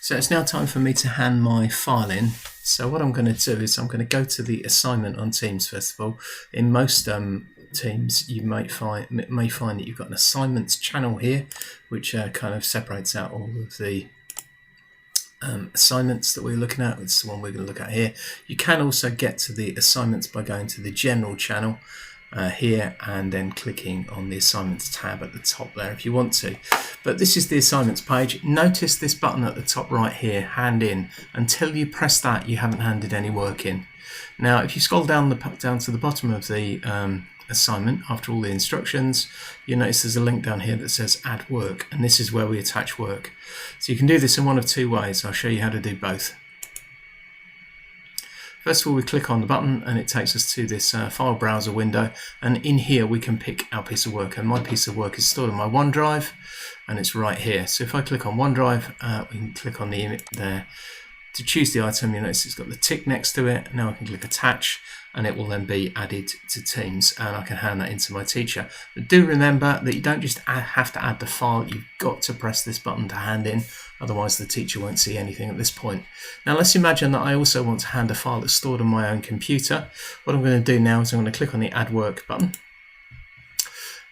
So it's now time for me to hand my file in. So what I'm going to do is I'm going to go to the assignment on Teams first of all. In most Teams, you may find that you've got an assignments channel here, which kind of separates out all of the assignments that we're looking at. It's the one we're going to look at here. You can also get to the assignments by going to the general channel here and then clicking on the assignments tab at the top there if you want to. But this is the assignments page. Notice this button at the top right here, hand in. Until you press that, you haven't handed any work in. Now if you scroll down to the bottom of the assignment after all the instructions, you notice there's a link down here that says add work, and this is where we attach work. So you can do this in one of two ways. I'll show you how to do both. First of all, we click on the button and it takes us to this file browser window, and in here we can pick our piece of work, and my piece of work is stored on my OneDrive and it's right here. So if I click on OneDrive, we can click on the image there. To choose the item, you notice it's got the tick next to it. Now I can click attach and it will then be added to Teams, and I can hand that into my teacher. But do remember that you don't just have to add the file, you've got to press this button to hand in, otherwise the teacher won't see anything at this point. Now let's imagine that I also want to hand a file that's stored on my own computer. What I'm going to do now is I'm going to click on the add work button,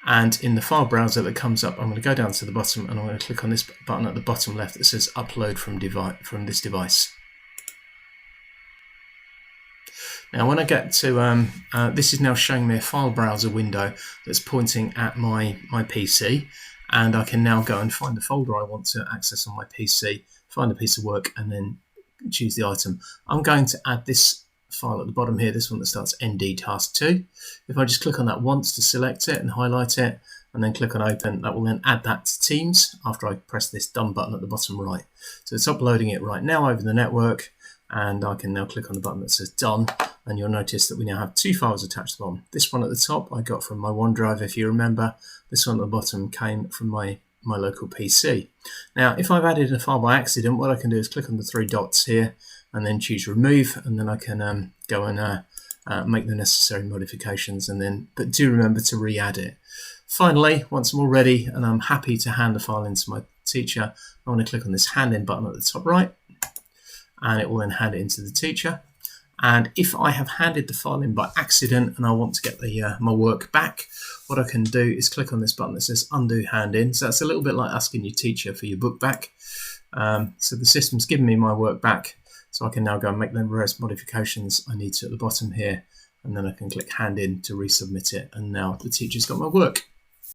and in the file browser that comes up, I'm going to go down to the bottom and I'm going to click on this button at the bottom left that says upload from this device. Now when I get to, this is now showing me a file browser window that's pointing at my PC, and I can now go and find the folder I want to access on my PC, find a piece of work and then choose the item. I'm going to add this file at the bottom here, this one that starts ND task 2. If I just click on that once to select it and highlight it and then click on open, that will then add that to Teams after I press this done button at the bottom right. So it's uploading it right now over the network, and I can now click on the button that says done, and you'll notice that we now have two files attached to the bottom. This one at the top I got from my OneDrive, if you remember. This one at the bottom came from my local PC. Now if I've added a file by accident, what I can do is click on the three dots here and then choose remove, and then I can go and make the necessary modifications, but do remember to re-add it. Finally, once I'm all ready and I'm happy to hand the file into my teacher, I want to click on this hand in button at the top right, and it will then hand it into the teacher. And if I have handed the file in by accident and I want to get my work back, what I can do is click on this button that says undo hand in. So that's a little bit like asking your teacher for your book back. So the system's given me my work back, so I can now go and make the various modifications I need to at the bottom here, and then I can click hand in to resubmit it, and now the teacher's got my work.